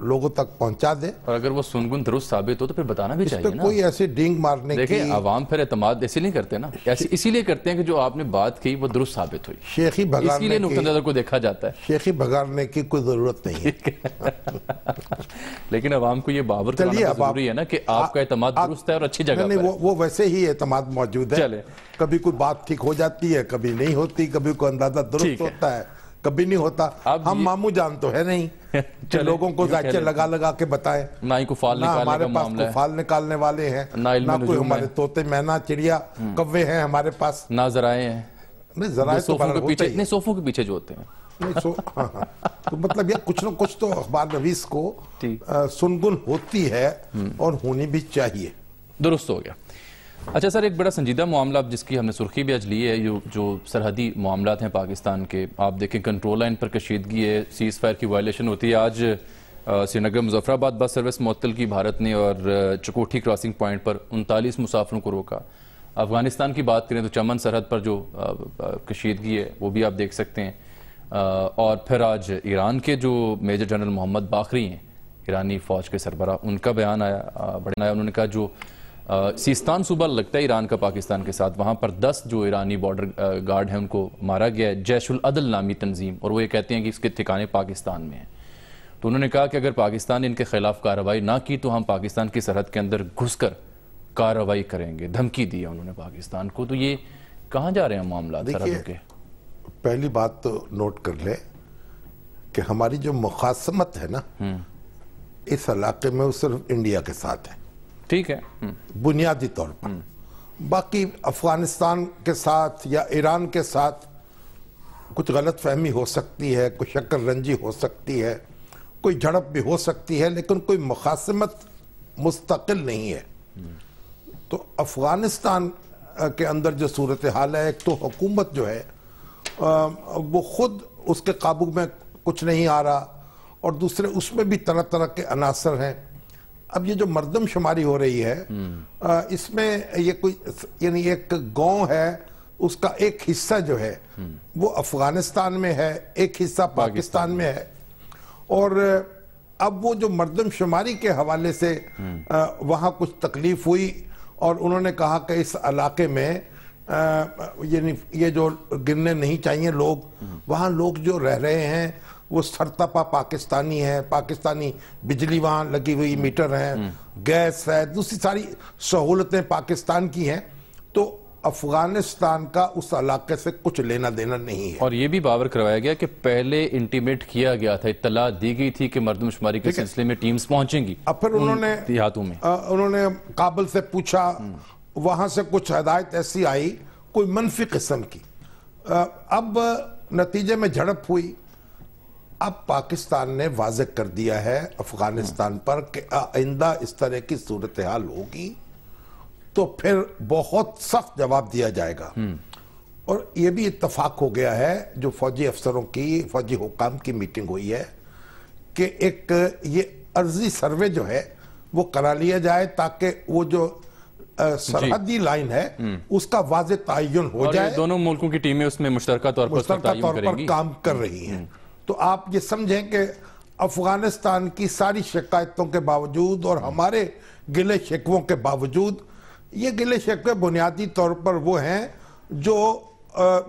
لوگوں تک پہنچا دے. اور اگر وہ سنگن درست ثابت ہو تو پھر بتانا بھی چاہیے نا. کوئی ایسی ڈینگ مارنے کی. دیکھیں عوام پھر اعتماد اسی لیے کرتے ہیں نا, اسی لیے کرتے ہیں کہ جو آپ نے بات کی وہ درست ثابت ہوئی, شیخی اسی لیے نقطہ نظر کو دیکھا جاتا ہے. شیخی بگاڑنے کی کوئی ضرورت نہیں ہے. لیکن عوام کو یہ باور کرانا ضروری ہے نا کہ آپ کا اعتماد درست ہے اور اچھی جگہ پر ہے. وہ ویسے ہی اعتماد موجود ہے. کبھی کوئی بات ٹھیک ہو جاتی ہے, کبھی نہیں ہوتی, کبھی کوئی اندازہ درست ہوتا ہے, کبھی نہیں ہوتا. ہم ماموں جان تو ہے نہیں کہ لوگوں کو ذائقے لگا لگا کے بتائیں. نہ ہی کوئی فال نکالنے کا معاملہ ہے, فال نکالنے والے ہیں, نہ کوئی ہمارے طوطے مینا چڑیا کوے ہیں ہمارے پاس, نہ ذرائع ہیں. نہیں ذرائع تو صوفوں کے پیچھے جو ہوتے ہیں. تو مطلب یہ کچھ نہ کچھ تو اخبار نویس کو سنگن ہوتی ہے اور ہونی بھی چاہیے. درست ہو گیا. اچھا سر, ایک بڑا سنجیدہ معاملہ جس کی ہم نے سرخی بھی آج لی ہے, جو سرحدی معاملات ہیں پاکستان کے. آپ دیکھیں کنٹرول لائن پر کشیدگی ہے, سیز فائر کی وائلیشن ہوتی ہے. آج سری نگر مظفر آباد بس سروس معطل کی بھارت نے, اور چکوٹھی کراسنگ پوائنٹ پر 39 مسافروں کو روکا. افغانستان کی بات کریں تو چمن سرحد پر جو کشیدگی ہے وہ بھی آپ دیکھ سکتے ہیں. اور پھر آج ایران کے جو میجر جنرل محمد باقری ہیں, ایرانی فوج کے سربراہ, ان کا بیان آیا, انہوں نے کہا جو سیستان صوبہ لگتا ہے ایران کا پاکستان کے ساتھ, وہاں پر 10 جو ایرانی بارڈر گارڈ ہیں ان کو مارا گیا ہے, جیش العدل نامی تنظیم, اور وہ یہ کہتے ہیں کہ اس کے ٹھکانے پاکستان میں ہیں. تو انہوں نے کہا کہ اگر پاکستان نے ان کے خلاف کارروائی نہ کی تو ہم پاکستان کی سرحد کے اندر گھس کر کارروائی کریں گے. دھمکی دی ہے انہوں نے پاکستان کو. تو یہ کہاں جا رہے ہیں معاملات سرحدوں کے؟ پہلی بات تو نوٹ کر لیں کہ ہماری جو مخاصمت ہے نا اس علاقے میں وہ صرف انڈیا کے ساتھ ہے. ٹھیک ہے, بنیادی طور پر. باقی افغانستان کے ساتھ یا ایران کے ساتھ کچھ غلط فہمی ہو سکتی ہے, کوئی شکر رنجی ہو سکتی ہے, کوئی جھڑپ بھی ہو سکتی ہے, لیکن کوئی مخاصمت مستقل نہیں ہے. تو افغانستان کے اندر جو صورتحال ہے, ایک تو حکومت جو ہے وہ خود اس کے قابو میں کچھ نہیں آ رہا, اور دوسرے اس میں بھی طرح طرح کے عناصر ہیں. اب یہ جو مردم شماری ہو رہی ہے اس میں یہ کوئی یعنی ایک گاؤں ہے, اس کا ایک حصہ جو ہے وہ افغانستان میں ہے, ایک حصہ پاکستان میں ہے. اور اب وہ جو مردم شماری کے حوالے سے وہاں کچھ تکلیف ہوئی, اور انہوں نے کہا کہ اس علاقے میں یعنی یہ جو گرنے نہیں چاہیے لوگ, وہاں لوگ جو رہ رہے ہیں وہ سرتپا پاکستانی ہے, پاکستانی بجلی وہاں لگی ہوئی میٹر ہیں, گیس ہے, دوسری ساری سہولتیں پاکستان کی ہیں. تو افغانستان کا اس علاقے سے کچھ لینا دینا نہیں ہے. اور یہ بھی باور کروایا گیا کہ پہلے انٹیمیٹ کیا گیا تھا, اطلاع دی گئی تھی کہ مردم شماری کے سلسلے میں ٹیمز پہنچیں گی. اب پھر انہوں نے کابل سے پوچھا, وہاں سے کچھ ہدایت ایسی آئی کوئی منفی قسم کی. اب نتیجے میں جھڑپ ہوئی. اب پاکستان نے واضح کر دیا ہے افغانستان پر کہ آئندہ اس طرح کی صورتحال ہوگی تو پھر بہت سخت جواب دیا جائے گا. اور یہ بھی اتفاق ہو گیا ہے, جو فوجی افسروں کی, فوجی حکام کی میٹنگ ہوئی ہے, کہ ایک یہ عرضی سروے جو ہے وہ کرا لیا جائے تاکہ وہ جو سرحدی لائن ہے اس کا واضح تعین ہو جائے. دونوں ملکوں کی ٹیمیں اس میں مشترکہ طور پر کام کر رہی ہیں. تو آپ یہ سمجھیں کہ افغانستان کی ساری شکایتوں کے باوجود اور ہمارے گلے شکووں کے باوجود, یہ گلے شکوے بنیادی طور پر وہ ہیں جو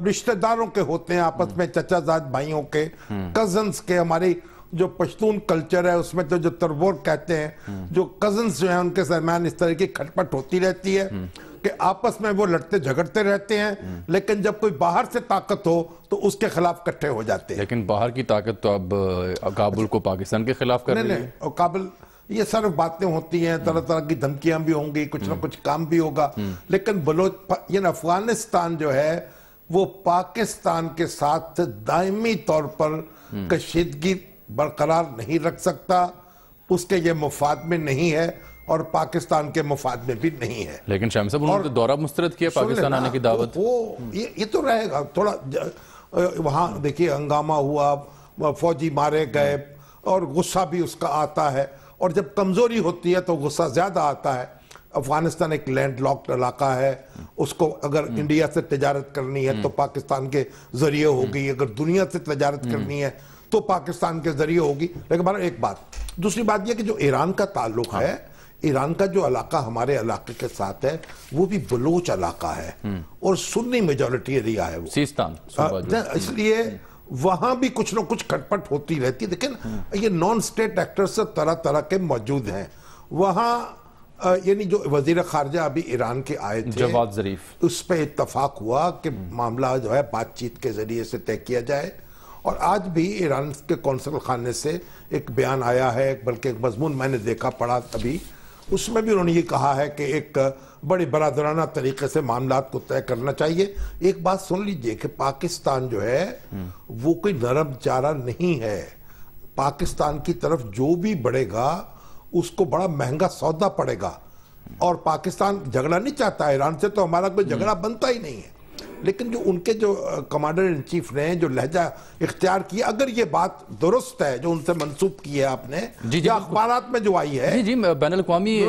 رشتہ داروں کے ہوتے ہیں آپس میں, چچا زاد بھائیوں کے, کزنز کے. ہماری جو پشتون کلچر ہے اس میں تو جو تربور کہتے ہیں, جو کزنز جو ہیں ان کے درمیان اس طرح کی کھٹپٹ ہوتی رہتی ہے کہ آپس میں وہ لڑتے جھگڑتے رہتے ہیں, لیکن جب کوئی باہر سے طاقت ہو تو اس کے خلاف کٹھے ہو جاتے ہیں. لیکن باہر کی طاقت تو اب کابل کو پاکستان کے خلاف کر رہی ہے. کابل, یہ صرف باتیں ہوتی ہیں, طرح طرح کی دھمکیاں بھی ہوں گی, کچھ نہ کچھ کام بھی ہوگا, لیکن یعنی افغانستان جو ہے وہ پاکستان کے ساتھ دائمی طور پر کشیدگی برقرار نہیں رکھ سکتا. اس کے یہ مفاد میں نہیں ہے اور پاکستان کے مفاد میں بھی نہیں ہے. لیکن شاہم صاحب انہوں نے دورہ مسترد کیا پاکستان آنے کی دعوت. یہ تو رہے گا تھوڑا. وہاں دیکھیے ہنگامہ ہوا, فوجی مارے گئے, اور غصہ بھی اس کا آتا ہے, اور جب کمزوری ہوتی ہے تو غصہ زیادہ آتا ہے. افغانستان ایک لینڈ لاکڈ علاقہ ہے, اس کو اگر انڈیا سے تجارت کرنی ہے تو پاکستان کے ذریعے ہوگی, اگر دنیا سے تجارت کرنی ہے تو پاکستان کے ذریعے ہوگی. لیکن بہرحال ایک بات, دوسری بات یہ کہ جو ایران کا تعلق ہے, ایران کا جو علاقہ ہمارے علاقے کے ساتھ ہے وہ بھی بلوچ علاقہ ہے اور سنی میجورٹی ایریا ہے وہ سیستان, اس لیے وہاں بھی کچھ نہ کچھ کھٹپٹ ہوتی رہتی. لیکن یہ نان سٹیٹ ایکٹرز طرح طرح کے موجود ہیں وہاں. یعنی جو وزیر خارجہ ابھی ایران کے آئے تھے جواد ظریف, اس پہ اتفاق ہوا کہ معاملہ جو ہے بات چیت کے ذریعے سے طے کیا جائے. اور آج بھی ایران کے قونصل خانے سے ایک بیان آیا ہے, بلکہ ایک مضمون میں نے دیکھا پڑھا ابھی, اس میں بھی انہوں نے یہ کہا ہے کہ ایک بڑی برادرانہ طریقے سے معاملات کو طے کرنا چاہیے. ایک بات سن لیجئے کہ پاکستان جو ہے وہ کوئی نرم چارہ نہیں ہے. پاکستان کی طرف جو بھی بڑھے گا اس کو بڑا مہنگا سودا پڑے گا. اور پاکستان جھگڑا نہیں چاہتا ایران سے, تو ہمارا کوئی جھگڑا بنتا ہی نہیں ہے. لیکن جو ان کے جو کمانڈر ان چیف نے جو لہجہ اختیار کیا, اگر یہ بات درست ہے جو ان سے منسوب کی ہے آپ نے یا اخبارات میں جو آئی ہے, جی بین الاقوامی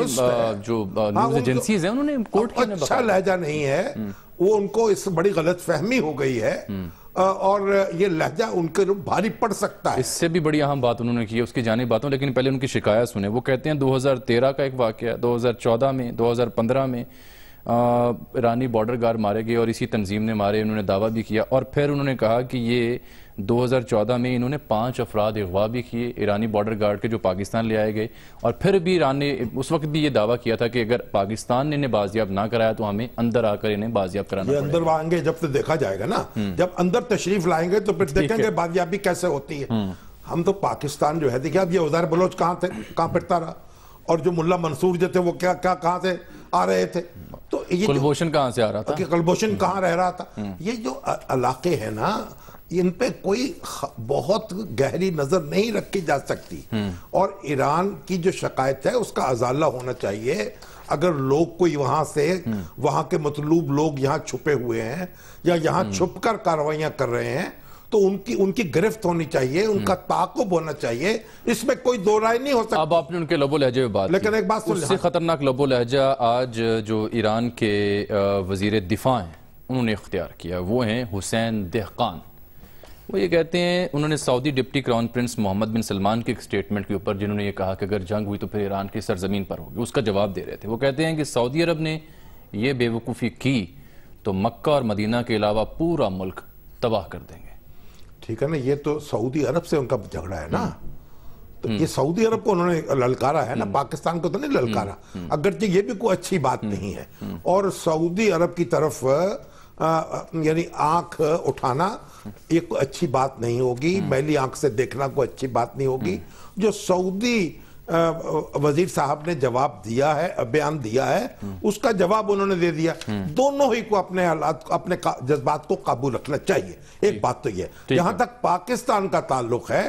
جو نیوز ایجنسیز ہیں انہوں نے کوٹ کیا, اچھا لہجہ نہیں ہے وہ, ان کو اس بڑی غلط فہمی ہو گئی ہے اور یہ لہجہ ان کے بھاری پڑ سکتا ہے. اس سے بھی بڑی اہم بات انہوں نے کی ہے اس کی جانب باتوں, لیکن پہلے ان کی شکایت سنیں. وہ کہتے ہیں 2013 کا ایک واقعہ, 2014 میں, 2015 میں ایرانی بارڈر گارڈ مارے گئے اور اسی تنظیم نے مارے, انہوں نے دعویٰ بھی کیا. اور پھر انہوں نے کہا کہ یہ 2014 میں انہوں نے 5 افراد اغوا بھی کیے ایرانی بارڈر گارڈ کے جو پاکستان لے آئے گئے. اور پھر بھی ایران نے اس وقت بھی یہ دعویٰ کیا تھا کہ اگر پاکستان نے انہیں بازیاب نہ کرایا تو ہمیں اندر آ کر انہیں بازیاب کرانا یہ پڑے اندر آئیں گے جب تو دیکھا جائے گا نا, جب اندر تشریف لائیں گے تو پھر دیکھیں گے بازیابی کیسے ہوتی ہے. ہم تو پاکستان جو ہے دیکھیں, اب یہ عزیر بلوچ کہاں پھرتا رہا, اور جو ملا منصور جو تھے وہ کہاں سے آ رہے تھے, تو یہ کلبھوشن کہاں سے آ رہا تھا, کلبھوشن کہاں رہ رہا تھا. یہ جو علاقے ہیں نا ان پہ کوئی بہت گہری نظر نہیں رکھی جا سکتی. اور ایران کی جو شکایت ہے اس کا ازالہ ہونا چاہیے. اگر لوگ کوئی وہاں سے وہاں کے مطلوب لوگ یہاں چھپے ہوئے ہیں یا یہاں چھپ کر کارروائیاں کر رہے ہیں تو ان کی گرفت ہونی چاہیے, ان کا تعاقب ہونا چاہیے, اس میں کوئی دو رائے نہیں ہو سکتی. اب آپ نے ان کے لب و لہجے میں بات کی, لیکن ایک بات اس سے خطرناک لب و لہجہ آج جو ایران کے وزیر دفاع ہیں انہوں نے اختیار کیا, وہ ہیں حسین دہقان. وہ یہ کہتے ہیں, انہوں نے سعودی ڈپٹی کراؤن پرنس محمد بن سلمان کے ایک سٹیٹمنٹ کے اوپر جنہوں نے یہ کہا کہ اگر جنگ ہوئی تو پھر ایران کی سرزمین پر ہوگی, اس کا جواب دے رہے تھے. وہ کہتے ہیں کہ سعودی عرب نے یہ بے وقوفی کی تو مکہ اور مدینہ کے علاوہ پورا ملک تباہ کر دیں گے. ٹھیک ہے نا, یہ تو سعودی عرب سے ان کا جھگڑا ہے نا, تو یہ سعودی عرب کو انہوں نے للکارا ہے نا, پاکستان کو تو نہیں للکارا, اگرچہ یہ بھی کوئی اچھی بات نہیں ہے. اور سعودی عرب کی طرف یعنی آنکھ اٹھانا یہ کوئی اچھی بات نہیں ہوگی, میلی آنکھ سے دیکھنا کوئی اچھی بات نہیں ہوگی. جو سعودی وزیر صاحب نے جواب دیا ہے, بیان دیا ہے, اس کا جواب انہوں نے دے دیا. دونوں ہی کو اپنے حالات اپنے جذبات کو قابو رکھنا چاہیے. ایک بات تو یہ, جہاں تک پاکستان کا تعلق ہے,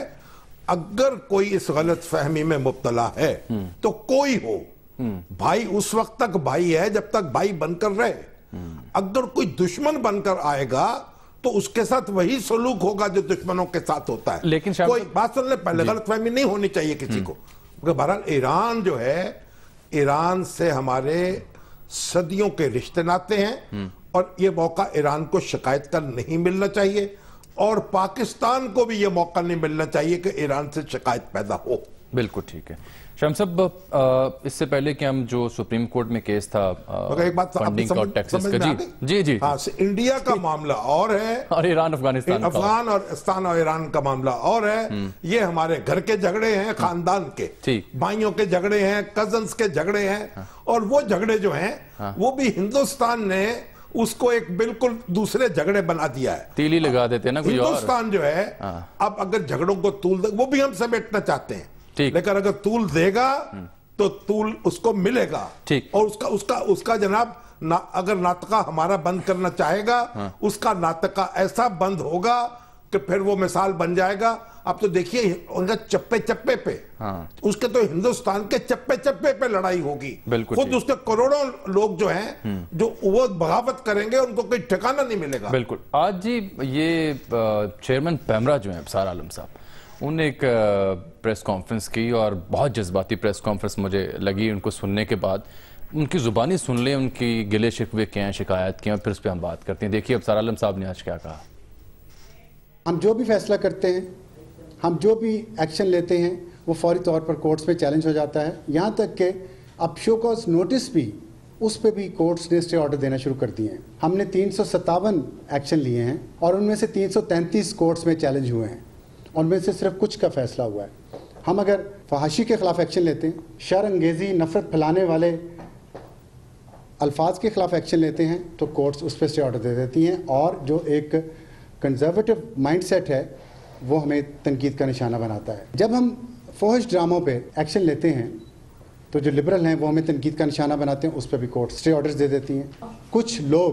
اگر کوئی اس غلط فہمی میں مبتلا ہے تو کوئی ہو, بھائی اس وقت تک بھائی ہے جب تک بھائی بن کر رہے. اگر کوئی دشمن بن کر آئے گا تو اس کے ساتھ وہی سلوک ہوگا جو دشمنوں کے ساتھ ہوتا ہے. لیکن کوئی بات سن لے پہلے, غلط فہمی نہیں ہونی چاہیے کسی کو. بہرحال ایران جو ہے, ایران سے ہمارے صدیوں کے رشتے ناتے ہیں, اور یہ موقع ایران کو شکایت کا نہیں ملنا چاہیے, اور پاکستان کو بھی یہ موقع نہیں ملنا چاہیے کہ ایران سے شکایت پیدا ہو. بالکل ٹھیک ہے. شام صاحب, اس سے پہلے کہ ہم جو سپریم کورٹ میں کیس تھا ایک بات فنڈنگ اور ٹیکسز کا, جی انڈیا کا معاملہ اور ہے, اور ایران افغانستان اور ایران کا معاملہ اور ہے. یہ ہمارے گھر کے جھگڑے ہیں, خاندان کے بھائیوں کے جھگڑے ہیں, کزنز کے جھگڑے ہیں, اور وہ جھگڑے جو ہیں وہ بھی ہندوستان نے اس کو ایک بالکل دوسرے جھگڑے بنا دیا ہے. تیلی لگا دیتے ہیں نا کوئی اور. ہندوستان جو ہے اب اگر جھگڑوں کو طول دے, وہ بھی ہم سمیٹنا چاہتے ہیں, لیکن اگر طول دے گا تو طول اس کو ملے گا. اور اس کا جناب اگر ناطقہ ہمارا بند کرنا چاہے گا, اس کا ناطقہ ایسا بند ہوگا کہ پھر وہ مثال بن جائے گا. اب تو دیکھیے ان کا چپے چپے پہ, اس کے تو ہندوستان کے چپے چپے پہ لڑائی ہوگی. خود اس کے کروڑوں لوگ جو ہیں جو وہ بغاوت کریں گے, ان کو کوئی ٹھکانہ نہیں ملے گا. بالکل. آج جی یہ چیئرمین پیمرا جو ہیں ابصار عالم صاحب, انہوں نے ایک پریس کانفرنس کی, اور بہت جذباتی پریس کانفرنس مجھے لگی. ان کو سننے کے بعد ان کی زبانی سن لیں, ان کی گلے شکوے کیا ہیں, شکایت کیا ہیں, پھر اس پہ ہم بات کرتے ہیں. دیکھیے ابصار عالم صاحب نے آج کیا کہا. ہم جو بھی فیصلہ کرتے ہیں ہم جو بھی ایکشن لیتے ہیں وہ فوری طور پر کورٹس میں چیلنج ہو جاتا ہے، یہاں تک کہ اب شو کاز نوٹس بھی اس پہ بھی کورٹس نے اسٹے آرڈر دینا شروع کر دیے ہیں۔ ہم نے 357 ایکشن لیے ہیں اور ان میں سے 333 کورٹس میں چیلنج ہوئے ہیں، اور ان میں سے صرف کچھ کا فیصلہ ہوا ہے۔ ہم اگر فحاشی کے خلاف ایکشن لیتے ہیں، شر انگیزی، نفرت پھیلانے والے الفاظ کے خلاف ایکشن لیتے ہیں تو کورٹس اس پہ اسٹے آرڈر دے دیتی ہیں، اور جو ایک کنزرویٹو مائنڈ سیٹ ہے وہ ہمیں تنقید کا نشانہ بناتا ہے۔ جب ہم فحش ڈراموں پہ ایکشن لیتے ہیں تو جو لبرل ہیں وہ ہمیں تنقید کا نشانہ بناتے ہیں، اس پہ بھی کورٹ اسٹے آرڈرز دے دیتی ہیں۔ کچھ لوگ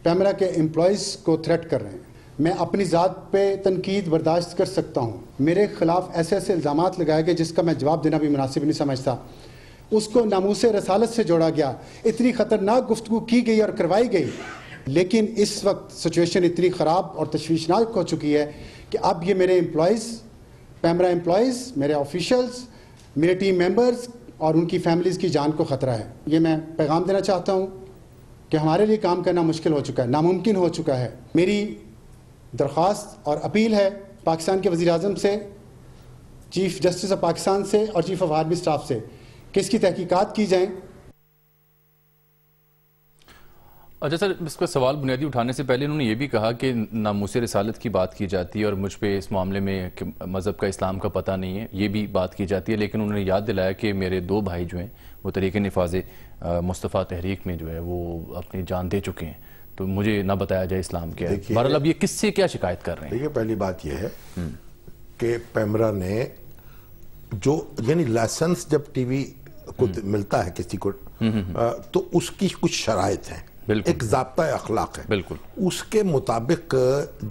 پیمرا کے امپلائیز کو تھریٹ کر رہے ہیں، میں اپنی ذات پہ تنقید برداشت کر سکتا ہوں، میرے خلاف ایسے ایسے الزامات لگائے گئے جس کا میں جواب دینا بھی مناسب نہیں سمجھتا، اس کو ناموس رسالت سے جوڑا گیا، اتنی خطرناک گفتگو کی گئی اور کروائی گئی، لیکن اس وقت سچویشن اتنی خراب اور تشویشناک ہو چکی ہے کہ اب یہ میرے امپلائیز، پیمرا امپلائیز، میرے آفیشلز، میرے ٹیم ممبرز اور ان کی فیملیز کی جان کو خطرہ ہے۔ یہ میں پیغام دینا چاہتا ہوں کہ ہمارے لیے کام کرنا مشکل ہو چکا ہے، ناممکن ہو چکا ہے۔ میری درخواست اور اپیل ہے پاکستان کے وزیر اعظم سے، چیف جسٹس آف پاکستان سے اور چیف آف آرمی اسٹاف سے کہ اس کی تحقیقات کی جائیں۔ اچھا سر، اس کا سوال بنیادی اٹھانے سے پہلے انہوں نے یہ بھی کہا کہ ناموس رسالت کی بات کی جاتی ہے اور مجھ پہ اس معاملے میں کہ مذہب کا، اسلام کا پتہ نہیں ہے، یہ بھی بات کی جاتی ہے، لیکن انہوں نے یاد دلایا کہ میرے 2 بھائی جو ہیں وہ طریق نفاذ مصطفیٰ تحریک میں جو ہے وہ اپنی جان دے چکے ہیں، تو مجھے نہ بتایا جائے اسلام کیا ہے۔ بہرحال اب یہ کس سے کیا شکایت کر رہے ہیں؟ دیکھیے، پہلی بات یہ ہے کہ پیمرا نے جو یعنی لائسنس جب ٹی وی کو ملتا ہے کسی کو تو اس کی کچھ شرائط ہیں، ایک ضابطہ اخلاق ہے، بالکل اس کے مطابق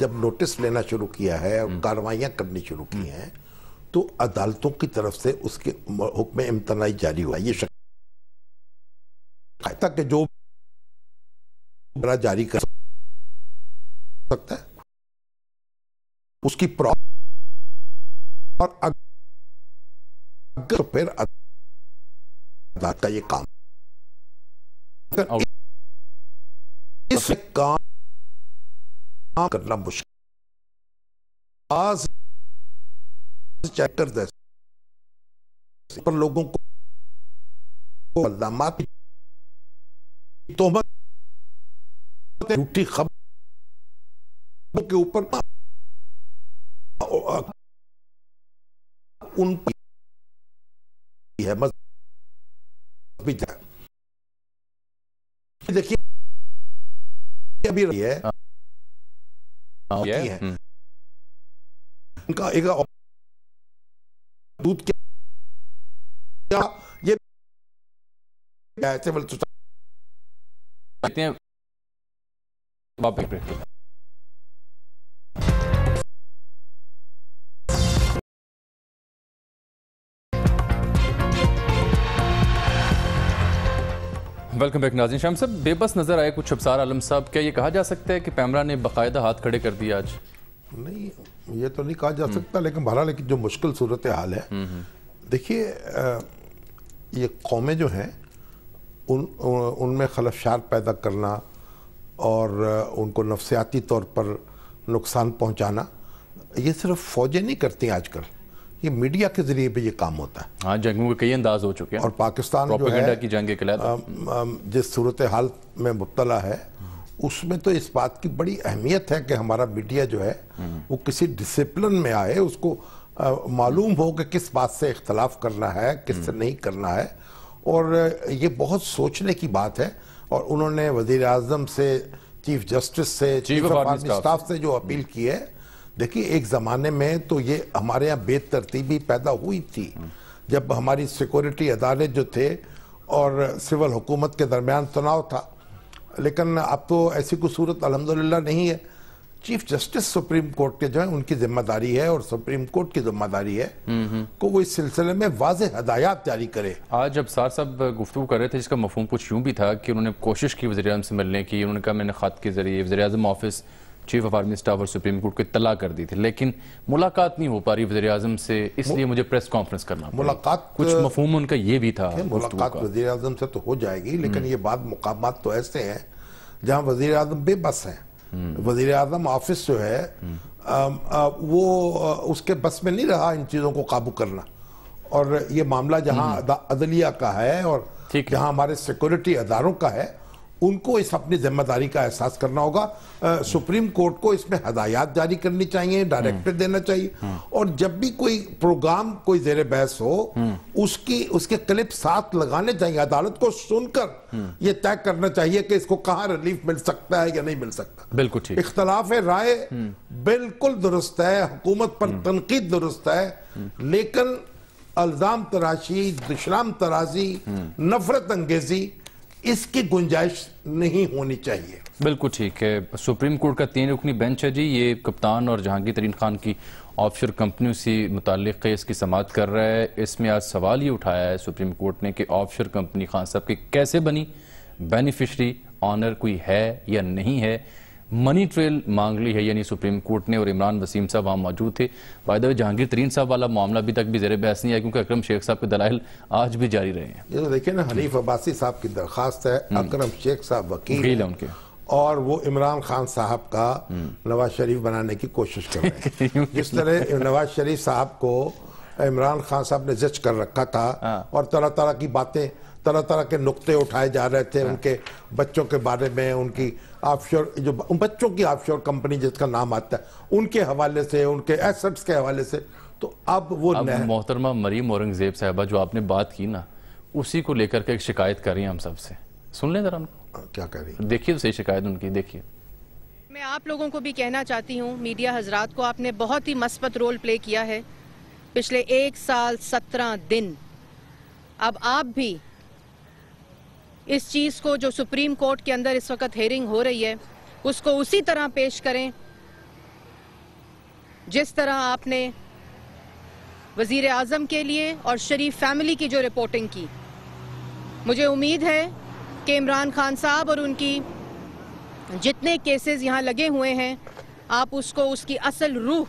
جب نوٹس لینا شروع کیا ہے اور کارروائیاں کرنی شروع کی ہیں تو عدالتوں کی طرف سے اس کے حکم امتناعی جاری ہوا۔ یہ شکایت کہ جو جاری کر سکتا ہے اس کی اور اگر پھر عدالت کا یہ کام اس کام کرنا مشکل پر لوگوں کو الزامات تہمت جھوٹی خبروں کے اوپر ان پر ہے مذہبی جائے۔ دیکھیے ابھی رہی ہے ان کا ایک دودھ کیا یہ ایسے کہتے ہیں باپ ایک بریک۔ ویلکم بیک ناظرین۔ شام صاحب، بے بس نظر آئے کچھ ابصار عالم صاحب، کیا یہ کہا جا سکتا ہے کہ پیمرا نے باقاعدہ ہاتھ کھڑے کر دیا آج؟ نہیں، یہ تو نہیں کہا جا سکتا، لیکن بہرحال جو مشکل صورتحال ہے، دیکھیے یہ قومیں جو ہیں ان میں خلفشار پیدا کرنا اور ان کو نفسیاتی طور پر نقصان پہنچانا یہ صرف فوجیں نہیں کرتی آج کل، یہ میڈیا کے ذریعے بھی یہ کام ہوتا ہے۔ ہاں، جنگوں کے کئی انداز ہو چکے ہیں اور پاکستان جو ہے کی جنگ کے جس صورتحال میں مبتلا ہے اس میں تو اس بات کی بڑی اہمیت ہے کہ ہمارا میڈیا جو ہے وہ کسی ڈسپلن میں آئے، اس کو معلوم ہو کہ کس بات سے اختلاف کرنا ہے، کس سے نہیں کرنا ہے، اور یہ بہت سوچنے کی بات ہے۔ اور انہوں نے وزیر اعظم سے، چیف جسٹس سے، چیف آف آرمی اسٹاف سے جو اپیل کی ہے، دیکھیے ایک زمانے میں تو یہ ہمارے یہاں بے ترتیبی پیدا ہوئی تھی جب ہماری سیکورٹی ادارے جو تھے اور سول حکومت کے درمیان تناؤ تھا، لیکن اب تو ایسی کوئی صورت الحمدللہ نہیں ہے۔ چیف جسٹس سپریم کورٹ کے جو ہیں ان کی ذمہ داری ہے اور سپریم کورٹ کی ذمہ داری ہے کہ وہ اس سلسلے میں واضح ہدایات جاری کرے۔ آج جب سار صاحب گفتگو کر رہے تھے جس کا مفہوم کچھ یوں بھی تھا کہ انہوں نے کوشش کی وزیر اعظم سے ملنے کی، انہوں نے کہا میں نے خط کے ذریعے وزیر اعظم office, chief of army staff اور سپریم کورٹ کو اطلاع کر دی تھی، لیکن ملاقات نہیں ہو پا رہی وزیر اعظم سے، اس لیے مجھے پریس کانفرنس کرنا پڑا۔ ملاقات کچھ مفہوم ان کا یہ بھی تھا۔ ملاقات وزیر اعظم سے تو ہو جائے گی، لیکن یہ بعض مقامات تو ایسے ہیں جہاں وزیر اعظم بے بس ہیں۔ وزیر اعظم آفس جو ہے وہ اس کے بس میں نہیں رہا ان چیزوں کو قابو کرنا. اور یہ معاملہ جہاں عدلیہ کا ہے اور جہاں ہمارے سیکورٹی اداروں کا ہے, ان کو اس اپنی ذمہ داری کا احساس کرنا ہوگا. سپریم کورٹ کو اس میں ہدایات جاری کرنی چاہیے, ڈائریکٹر دینا چاہیے, اور جب بھی کوئی پروگرام کوئی زیر بحث ہو اس کے کلپ ساتھ لگانے چاہیے. عدالت کو سن کر یہ طے کرنا چاہیے کہ اس کو کہاں ریلیف مل سکتا ہے یا نہیں مل سکتا. بالکل ٹھیک. اختلاف رائے بالکل درست ہے, حکومت پر تنقید درست ہے, لیکن الزام تراشی, دشنام ترازی, نفرت انگیزی, اس کی گنجائش نہیں ہونی چاہیے. بالکل ٹھیک ہے. سپریم کورٹ کا 3 رکنی بینچ ہے جی, یہ کپتان اور جہانگیر ترین خان کی آف شور کمپنیوں سے متعلق کیس کی سماعت کر رہا ہے. اس میں آج سوال یہ اٹھایا ہے سپریم کورٹ نے کہ آف شور کمپنی خان صاحب کی کیسے بنی, بینیفیشری آنر کوئی ہے یا نہیں ہے. منی ٹریل مانگ لی ہے یعنی سپریم کورٹ نے, اور عمران وسیم صاحب وہاں موجود تھے. بائی دا وے جہانگیر ترین صاحب والا معاملہ ابھی تک بھی زیر بحث نہیں ہے کیونکہ اکرم شیخ صاحب کے دلائل آج بھی جاری رہے ہیں. یہ تو دیکھیں نا, حنیف عباسی صاحب کی درخواست ہے, اکرم شیخ صاحب وکیل ہے ان کے, اور وہ عمران خان صاحب کا نواز شریف بنانے کی کوشش کر رہے ہیں. جس طرح نواز شریف صاحب کو عمران خان صاحب نے زچ کر رکھا تھا اور طرح طرح کی باتیں, طرح طرح کے نقطے اٹھائے جا رہے تھے ان کے بچوں کے بارے میں, ان کی آف شور, جو بچوں کی آف شور کمپنی جس کا نام آتا ہے, ان کے حوالے سے, ان کے ایسٹس کے حوالے سے. تو اب وہ محترمہ مریم اورنگزیب صاحبہ جو آپ نے بات کی نا, اسی کو لے کر کے ایک شکایت کر رہی ہیں ہم سب سے. سن لیں ذرا ان کو کیا کہہ رہی ہیں, دیکھیے تو صحیح شکایت ان کی, دیکھیے. میں آپ لوگوں کو بھی کہنا چاہتی ہوں, میڈیا حضرات کو, آپ نے بہت ہی مثبت رول پلے کیا ہے پچھلے 1 سال 17 دن. اب آپ بھی اس چیز کو جو سپریم کورٹ کے اندر اس وقت ہیرنگ ہو رہی ہے اس کو اسی طرح پیش کریں جس طرح آپ نے وزیر اعظم کے لیے اور شریف فیملی کی جو رپورٹنگ کی. مجھے امید ہے کہ عمران خان صاحب اور ان کی جتنے کیسز یہاں لگے ہوئے ہیں, آپ اس کو اس کی اصل روح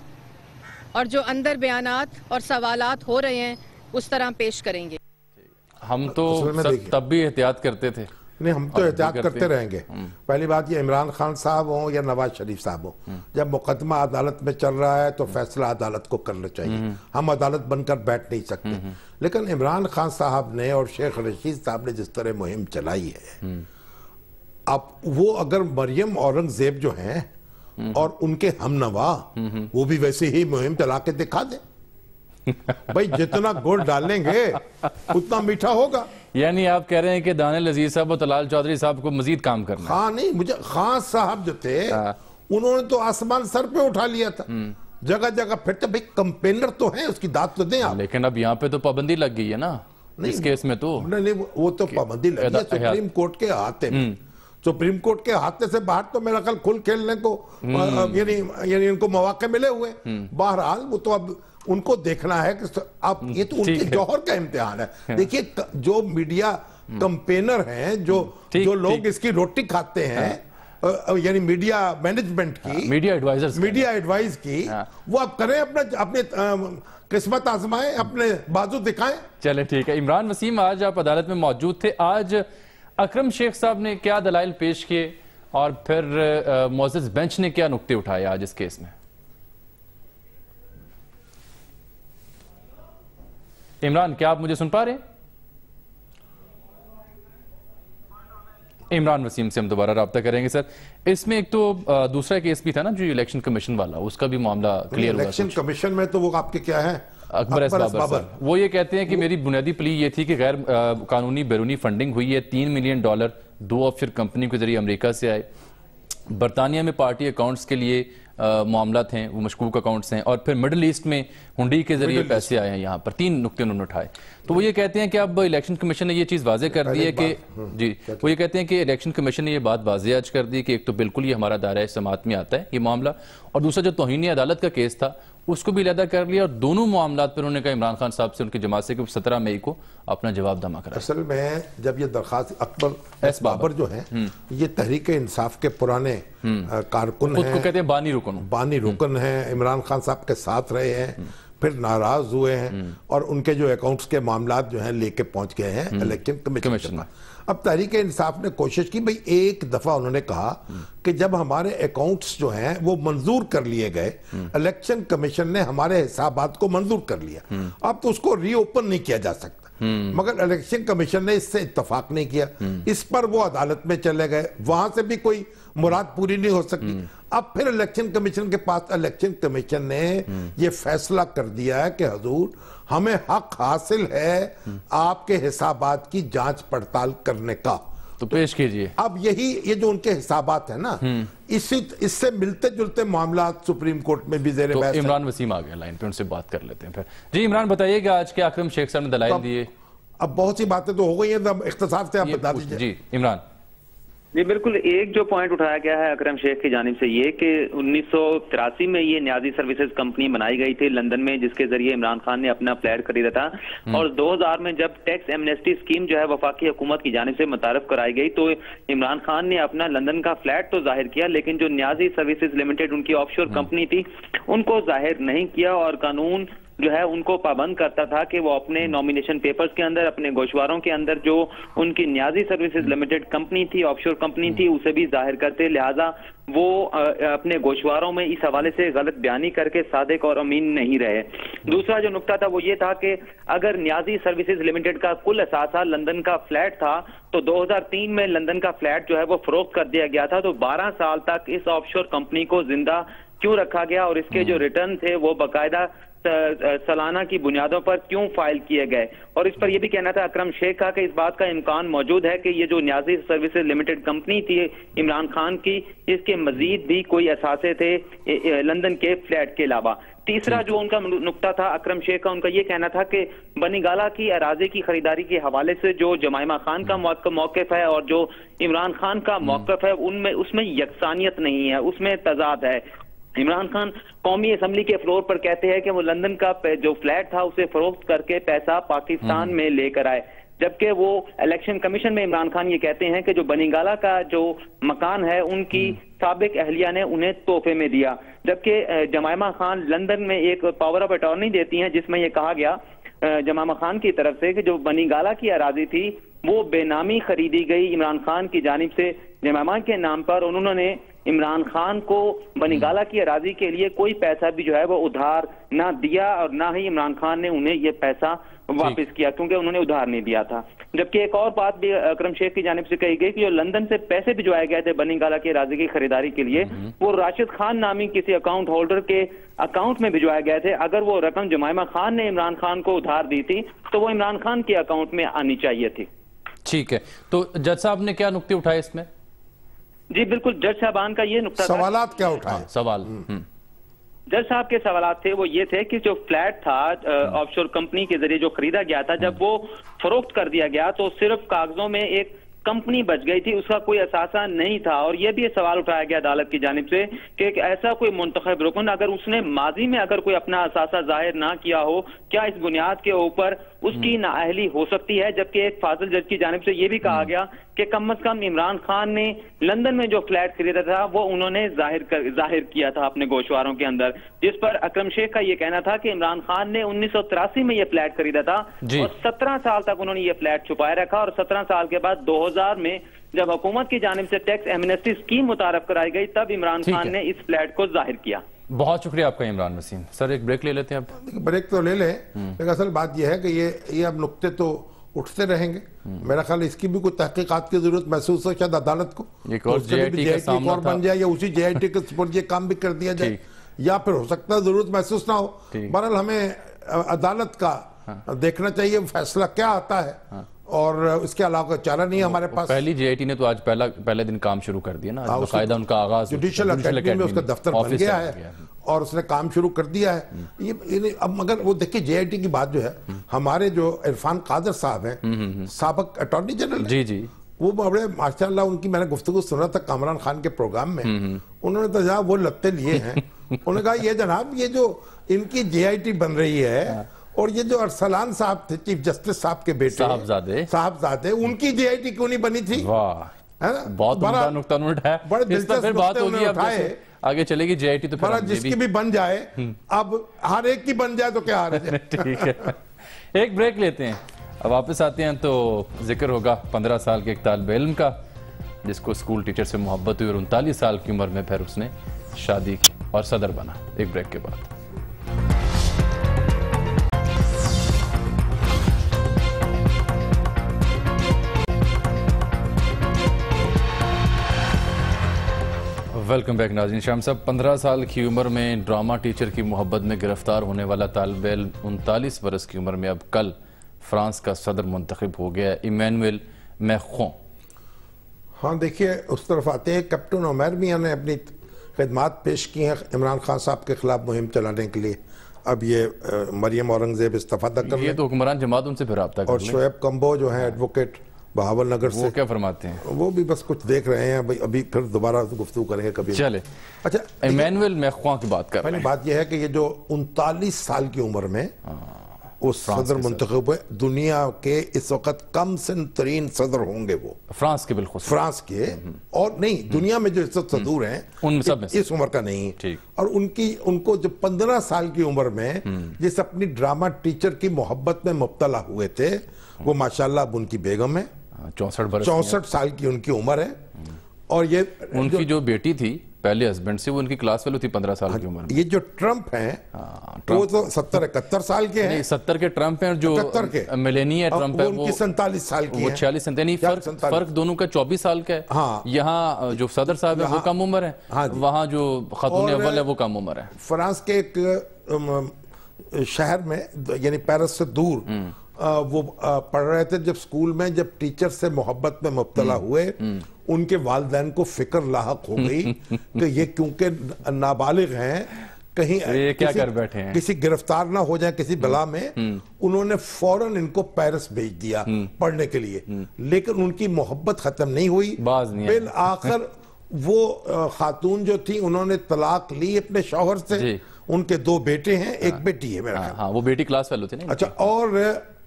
اور جو اندر بیانات اور سوالات ہو رہے ہیں اس طرح پیش کریں گے. ہم تو تب بھی احتیاط کرتے تھے. نہیں, ہم تو احتیاط کرتے رہیں گے. پہلی بات یہ عمران خان صاحب ہوں یا نواز شریف صاحب ہوں, جب مقدمہ عدالت میں چل رہا ہے تو فیصلہ عدالت کو کرنا چاہیے. ہم عدالت بن کر بیٹھ نہیں سکتے. لیکن عمران خان صاحب نے اور شیخ رشید صاحب نے جس طرح مہم چلائی ہے, اب وہ اگر مریم اورنگزیب جو ہیں اور ان کے ہم نوا وہ بھی ویسے ہی مہم چلا کے دکھا دیں, بھائی جتنا گڑ ڈالیں گے اتنا میٹھا ہوگا. یعنی آپ کہہ رہے ہیں کہ دانیال عزیز صاحب اور طلال چودھری صاحب کو مزید کام کرنا. ہاں نہیں, مجھے خان صاحب جو تھے انہوں نے تو آسمان سر پہ اٹھا لیا تھا, جگہ جگہ پھرتے. بھائی کمپینر تو ہیں, اس کی داد تو دیں آپ. لیکن اب یہاں پہ تو پابندی لگ گئی ہے نا اس کیس میں. تو نہیں, وہ تو پابندی لگی ہے سپریم کورٹ کے ہاتھے میں. سپریم کورٹ کے ہاتھے سے باہر تو میرا خیال کھل کھیلنے کو یعنی ان کو مواقع ملے ہوئے. بہرحال وہ تو اب ان کو دیکھنا ہے کہ اب یہ تو ان کے جوہر کا امتحان ہے. دیکھیے جو میڈیا کمپینر ہیں, جو لوگ اس کی روٹی کھاتے ہیں, یعنی میڈیا مینجمنٹ کی, میڈیا ایڈوائز کی, وہ اب کریں اپنے قسمت آزمائیں, اپنے بازو دکھائیں. چلے ٹھیک ہے. عمران وسیم, آج آپ عدالت میں موجود تھے. آج اکرم شیخ صاحب نے کیا دلائل پیش کیے اور پھر معزز بینچ نے کیا نقطے اٹھائے آج اس کیس میں؟ عمران, کیا آپ مجھے سن پا رہے ہیں؟ عمران وسیم سے ہم دوبارہ رابطہ کریں گے. سر, اس میں ایک تو دوسرا کیس بھی تھا نا جو الیکشن کمیشن والا, اس کا بھی معاملہ کلیئر ہوا. الیکشن کمیشن میں تو وہ آپ کے کیا ہیں, اکبر ایس بابر سر, وہ یہ کہتے ہیں کہ میری بنیادی پلی یہ تھی کہ غیر قانونی بیرونی فنڈنگ ہوئی ہے. $3 ملین 2 آف شور کمپنی کے ذریعے امریکہ سے آئے. برطانیہ میں پارٹی اکاؤنٹس کے لیے معاملات ہیں, وہ مشکوک اکاؤنٹس ہیں, اور پھر مڈل ایسٹ میں ہنڈی کے ذریعے پیسے آئے ہیں. یہاں پر 3 نقطے انہوں نے اٹھائے. تو وہ یہ کہتے ہیں کہ اب الیکشن کمیشن نے یہ چیز واضح کر دی ہے کہ جی, وہ یہ کہتے ہیں کہ الیکشن کمیشن نے یہ بات واضح آج کر دی کہ ایک تو بالکل یہ ہمارا دائرہ سماعت میں آتا ہے یہ معاملہ, اور دوسرا جو توہین عدالت کا کیس تھا اس کو بھی علیحدہ کر لیا. اور دونوں معاملات پر انہوں نے کہا عمران خان صاحب سے, ان کی جماعت سے, کہ 17 مئی کو اپنا جواب دما کرا. اصل میں جب یہ درخواست, اکبر ایس بابر جو ہیں یہ تحریک انصاف کے پرانے کارکن ہیں, خود کو کہتے ہیں بانی رکن ہیں, عمران خان صاحب کے ساتھ رہے ہیں, پھر ناراض ہوئے ہیں اور ان کے جو اکاؤنٹس کے معاملات جو ہیں لے کے پہنچ گئے ہیں الیکشن کمیشن میں. اب تحریک انصاف نے کوشش کی بھئی ایک دفعہ انہوں نے کہا کہ جب ہمارے اکاؤنٹس جو ہیں وہ منظور کر لیے گئے, الیکشن کمیشن نے ہمارے حسابات کو منظور کر لیا, اب تو اس کو ری اوپن نہیں کیا جا سکتا. مگر الیکشن کمیشن نے اس سے اتفاق نہیں کیا, اس پر وہ عدالت میں چلے گئے, وہاں سے بھی کوئی مراد پوری نہیں ہو سکی. اب پھر الیکشن کمیشن کے پاس, الیکشن کمیشن نے یہ فیصلہ کر دیا ہے کہ حضور ہمیں حق حاصل ہے آپ کے حسابات کی جانچ پڑتال کرنے کا, تو پیش کیجئے. اب یہ جو ان کے حسابات ہیں نا, اس سے ملتے جلتے معاملات سپریم کورٹ میں بھی زیر بحث ہیں. عمران وسیم آ گئے لائن پہ, ان سے بات کر لیتے ہیں پھر. جی عمران بتائیے کہ آج کے اکرم شیخ صاحب نے دلائل دیے. اب بہت سی باتیں تو ہو گئی ہیں, اختصار سے آپ بتا دیجئے. جی عمران. جی بالکل, ایک جو پوائنٹ اٹھایا گیا ہے اکرم شیخ کی جانب سے یہ کہ 1983 میں یہ نیازی سروسز کمپنی بنائی گئی تھی لندن میں, جس کے ذریعے عمران خان نے اپنا فلیٹ خریدا تھا, اور 2000 میں جب ٹیکس ایمنیسٹی اسکیم جو ہے وفاقی حکومت کی جانب سے متعارف کرائی گئی تو عمران خان نے اپنا لندن کا فلیٹ تو ظاہر کیا, لیکن جو نیازی سروسز لمیٹڈ ان کی آف شور کمپنی تھی ان کو ظاہر نہیں کیا, اور قانون جو ہے ان کو پابند کرتا تھا کہ وہ اپنے نومینیشن پیپرز کے اندر, اپنے گوشواروں کے اندر جو ان کی نیازی سروسز لمیٹڈ کمپنی تھی, آف شور کمپنی تھی, اسے بھی ظاہر کرتے. لہٰذا وہ اپنے گوشواروں میں اس حوالے سے غلط بیانی کر کے صادق اور امین نہیں رہے. دوسرا جو نقطہ تھا وہ یہ تھا کہ اگر نیازی سروسز لمیٹڈ کا کل اثاثہ لندن کا فلیٹ تھا تو 2003 میں لندن کا فلیٹ جو ہے وہ فروخت کر دیا گیا تھا, تو 12 سال تک اس آف شور کمپنی کو زندہ کیوں رکھا گیا, اور اس کے جو ریٹرن تھے وہ باقاعدہ سالانہ کی بنیادوں پر کیوں فائل کیے گئے. اور اس پر یہ بھی کہنا تھا اکرم شیخ کا کہ اس بات کا امکان موجود ہے کہ یہ جو نیازی سروسز لمیٹڈ کمپنی تھی عمران خان کی, اس کے مزید بھی کوئی اثاثے تھے لندن کے فلیٹ کے علاوہ. تیسرا جو ان کا نقطہ تھا اکرم شیخ کا, ان کا یہ کہنا تھا کہ بنی گالہ کی اراضی کی خریداری کے حوالے سے جو جمائمہ خان کا موقف ہے اور جو عمران خان کا موقف ہے اس میں یکسانیت نہیں ہے, اس میں تضاد ہے. عمران خان قومی اسمبلی کے فلور پر کہتے ہیں کہ وہ لندن کا جو فلیٹ تھا اسے فروخت کر کے پیسہ پاکستان میں لے کر آئے, جبکہ وہ الیکشن کمیشن میں عمران خان یہ کہتے ہیں کہ جو بنی گالہ کا جو مکان ہے ان کی سابق اہلیہ نے انہیں تحفے میں دیا, جبکہ جمائمہ خان لندن میں ایک پاور آف اٹارنی دیتی ہیں جس میں یہ کہا گیا جمائمہ خان کی طرف سے کہ جو بنی گالہ کی اراضی تھی وہ بے نامی خریدی گئی عمران خان کی جانب سے جمائمہ کے نام پر, اور انہوں نے عمران خان کو بنی گالہ کی اراضی کے لیے کوئی پیسہ بھی جو ہے وہ ادھار نہ دیا, اور نہ ہی عمران خان نے انہیں یہ پیسہ واپس کیا کیونکہ انہوں نے ادھار نہیں دیا تھا. جبکہ ایک اور بات بھی اکرم شیخ کی جانب سے کہی گئی کہ جو لندن سے پیسے بھجوائے گئے تھے بنی گالہ کی اراضی کی خریداری کے لیے وہ راشد خان نامی کسی اکاؤنٹ ہولڈر کے اکاؤنٹ میں بھجوائے گئے تھے. اگر وہ رقم جمائمہ خان نے عمران خان کو ادھار دی تھی تو وہ عمران خان کے اکاؤنٹ میں آنی چاہیے تھی. ٹھیک ہے, تو جج صاحب نے کیا نقطے اٹھائے اس میں؟ جی بالکل, جج صاحبان کا یہ نقطہ سوالات کیا اٹھائے؟ سوال جج صاحب کے سوالات تھے وہ یہ تھے کہ جو فلیٹ تھا آف شور کمپنی کے ذریعے جو خریدا گیا تھا, جب وہ فروخت کر دیا گیا تو صرف کاغذوں میں ایک کمپنی بچ گئی تھی, اس کا کوئی اثاثہ نہیں تھا. اور یہ بھی یہ سوال اٹھایا گیا عدالت کی جانب سے کہ ایسا کوئی منتخب رکن اگر اس نے ماضی میں اگر کوئی اپنا اثاثہ ظاہر نہ کیا ہو, کیا اس بنیاد کے اوپر اس کی نااہلی ہو سکتی ہے؟ جبکہ ایک فاضل جج کی جانب سے یہ بھی کہا گیا کہ کم از کم عمران خان نے لندن میں جو فلیٹ خریدا تھا وہ انہوں نے ظاہر کیا تھا اپنے گوشواروں کے اندر, جس پر اکرم شیخ کا یہ کہنا تھا کہ عمران خان نے 1983 میں یہ فلیٹ خریدا تھا اور 17 سال تک انہوں نے یہ فلیٹ چھپائے رکھا, اور 17 سال کے بعد 2000 میں جب حکومت کی جانب سے ٹیکس ایمنیسٹی اسکیم متعارف کرائی گئی تب عمران خان نے اس فلیٹ کو ظاہر کیا. بہت شکریہ آپ کا عمران وسیم. سر ایک بریک لے لیتے ہیں, اب بریک تو لے لیں, لیکن اصل بات یہ ہے کہ یہ اب نقطے تو اٹھتے رہیں گے. میرا خیال اس کی بھی کوئی تحقیقات کی ضرورت محسوس ہو شاید عدالت کو, ایک اور جے آئی ٹی کا سامنا اور بن جائے یا اسی جے آئی ٹی کے سپورٹ یہ کام بھی کر دیا جائے, یا پھر ہو سکتا ہے ضرورت محسوس نہ ہو. بہرحال ہمیں عدالت کا دیکھنا چاہیے فیصلہ کیا آتا ہے, اور اس کے علاوہ چارہ نہیں ہمارے پاس. پہلی جے آئی ٹی نے تو آج پہلے دن کام شروع کر دیا نا, باقاعدہ ان کا آغاز جوڈیشل اکیڈمی میں اس کا دفتر بن گیا ہے اور اس نے کام شروع کر دیا ہے. اب مگر وہ دیکھیں جے آئی ٹی کی بات جو ہے, ہمارے جو عرفان قادر صاحب ہیں سابق اٹارنی جنرل, جی جی, وہ بڑے ماشاءاللہ ان کی میں نے گفتگو سنا تھا کامران خان کے پروگرام میں, انہوں نے تو جناب وہ لتے لیے ہیں, انہوں نے کہا یہ جناب یہ جو ان کی جے آئی ٹی بن رہی ہے اور یہ جو ارسلان صاحب تھے چیف جسٹس صاحب کے بیٹے صاحبزادے ان کی جے آئی ٹی کیوں نہیں بنی تھی؟ واہ, بہت عمدہ نقطہ اٹھایا. بڑے دلچسپ نقطے انہوں نے اٹھائے, آگے چلے گی JIT تو پھر جس کی بھی بن جائے اب ہر ایک کی بن جائے تو کیا حرج ہے. ٹھیک ہے ایک بریک لیتے ہیں, اب واپس آتے ہیں تو ذکر ہوگا 15 سال کے ایک طالب علم کا جس کو اسکول ٹیچر سے محبت ہوئی اور 39 سال کی عمر میں پھر اس نے شادی کی اور صدر بنا. ایک بریک کے بعد ویلکم بیک ناظرین. شام صاحب 15 سال کی عمر میں ڈرامہ ٹیچر کی محبت میں گرفتار ہونے والا طالب علم 39 برس کی عمر میں اب کل فرانس کا صدر منتخب ہو گیا, ایمینوئل میخون. ہاں دیکھیے اس طرف آتے ہیں, کیپٹن عمیر میاں نے اپنی خدمات پیش کی ہیں عمران خان صاحب کے خلاف مہم چلانے کے لیے. اب یہ مریم اورنگزیب استفادہ کر یہ تو حکمران جماعت ان سے پھر رابطہ کر اور لیں. شعیب کمبو جو ہیں ایڈوکیٹ بہاول نگر سے, وہ کیا فرماتے ہیں؟ وہ بھی بس کچھ دیکھ رہے ہیں, ابھی پھر دوبارہ گفتگو کریں گے کبھی. چلے اچھا ایمینوئل میخون کی بات کر رہے پہلی ہیں. بات یہ ہے کہ یہ جو 39 سال کی عمر میں وہ صدر منتخب ہوئے, دنیا کے اس وقت کم سن ترین صدر ہوں گے وہ فرانس کے بالخصوص, فرانس کے, اور نہیں دنیا میں جو صدور ہیں ان سب میں اس عمر کا نہیں. ٹھیک. اور ان کو جو 15 سال کی عمر میں جس اپنی ڈرامہ ٹیچر کی محبت میں مبتلا ہوئے تھے, وہ ماشاءاللہ اب ان کی بیگم ہے, 64 سال کی ان کی عمر ہے. اور یہ ان کی جو بیٹی تھی پہلے ہسبینڈ سے, وہ ان کی کلاس فیلو تھی 15 سال کی عمر میں. یہ جو ٹرمپ ہیں وہ تو 70-71 سال کے ہیں. 70 کے ٹرمپ ہیں, اور جو میلینیا ٹرمپ ہے وہ ان کی 47 سال کی وہ ہیں. 46 یعنی فرق دونوں کا 24 سال کا ہے. یہاں جو صدر صاحب ہے وہ کم عمر ہے, وہاں جو خاتون اول ہے وہ کم عمر ہے. فرانس کے ایک شہر میں یعنی پیرس سے دور وہ پڑھ رہے تھے جب اسکول میں, جب ٹیچر سے محبت میں مبتلا ہوئے ان کے والدین کو فکر لاحق ہو گئی کہ یہ کیونکہ نابالغ ہیں کہیں کیا کر بیٹھے ہیں, کسی گرفتار نہ ہو جائیں کسی بلا میں, انہوں نے فوراً ان کو پیرس بھیج دیا پڑھنے کے لیے. لیکن ان کی محبت ختم نہیں ہوئی. بالآخر وہ خاتون جو تھی انہوں نے طلاق لی اپنے شوہر سے. ان کے 2 بیٹے ہیں, ایک بیٹی ہے میرا خیال. وہ بیٹی کلاس فیلو تھی نا. اچھا, اور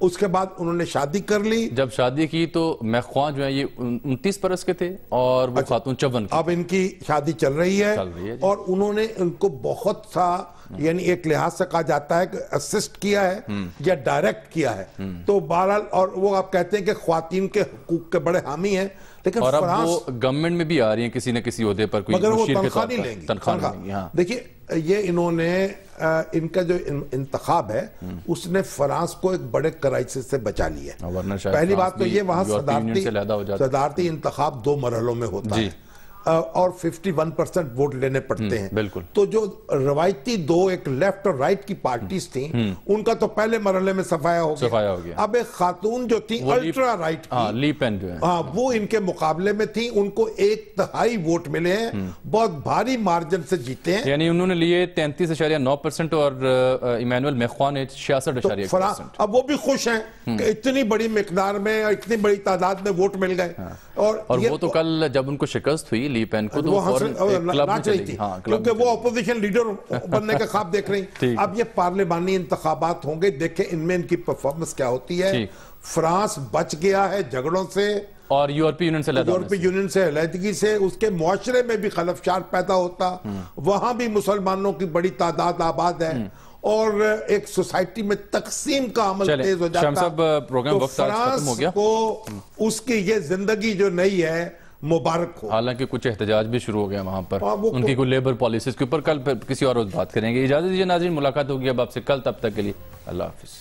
اس کے بعد انہوں نے شادی کر لی. جب شادی کی تو میخون جو ہیں یہ 29 برس کے تھے اور وہ خاتون 54 کی. اب ان کی شادی چل رہی ہے اور انہوں نے ان کو بہت سا یعنی ایک لحاظ سے کہا جاتا ہے کہ اسسٹ کیا ہے یا ڈائریکٹ کیا ہے. تو بہرحال, اور وہ آپ کہتے ہیں کہ خواتین کے حقوق کے بڑے حامی ہیں, لیکن اور اب وہ گورنمنٹ میں بھی آ رہی ہیں کسی نہ کسی عہدے پر, کوئی مگر وہ مشیر کے تنخواہ طور نہیں پر لیں گی. تنخواہ نہیں لیں گی. ہاں دیکھیے یہ انہوں نے ان کا جو انتخاب ہے اس نے فرانس کو ایک بڑے کرائسس سے بچا لیا ہے. پہلی بات تو یہ وہاں صدارتی انتخاب 2 مرحلوں میں ہوتا ہے اور 51% ووٹ لینے پڑتے ہیں. بالکل. تو جو روایتی 2 ایک لیفٹ اور رائٹ کی پارٹیز تھیں ان کا تو پہلے مرحلے میں صفایا ہو گیا. اب ایک خاتون جو تھی الٹرا رائٹ کی, لی پین جو ہے, وہ ان کے مقابلے میں تھی, ان کو 1/3 ووٹ ملے ہیں, بہت بھاری مارجن سے جیتے ہیں. یعنی انہوں نے لیے 33.9% اور ایمینوئل میخون نے 66.1%. اب وہ بھی خوش ہیں کہ اتنی بڑی مقدار میں اور اتنی بڑی تعداد میں ووٹ مل گئے. اور وہ تو کل جب ان کو شکست ہوئی لی پین کو, تو نہ چلی تھی کیونکہ وہ اپوزیشن لیڈر بننے کا خواب دیکھ رہی. اب یہ پارلیمانی انتخابات ہوں گے, دیکھیں ان میں ان کی پرفارمنس کیا ہوتی ہے. فرانس بچ گیا ہے جھگڑوں سے اور یورپی یونین سے علیحدگی سے, اس کے معاشرے میں بھی خلفشار پیدا ہوتا, وہاں بھی مسلمانوں کی بڑی تعداد آباد ہے اور ایک سوسائٹی میں تقسیم کا عمل تیز ہو جاتا. تو فرانس کو اس کی یہ زندگی جو نئی ہے مبارک ہو. حالانکہ کچھ احتجاج بھی شروع ہو گیا وہاں پر ان کی کوئی لیبر پالیسیز کے اوپر. کل کسی اور روز بات کریں گے. اجازت دیجیے ناظرین, ملاقات ہوگی اب آپ سے کل, تب تک کے لیے اللہ حافظ.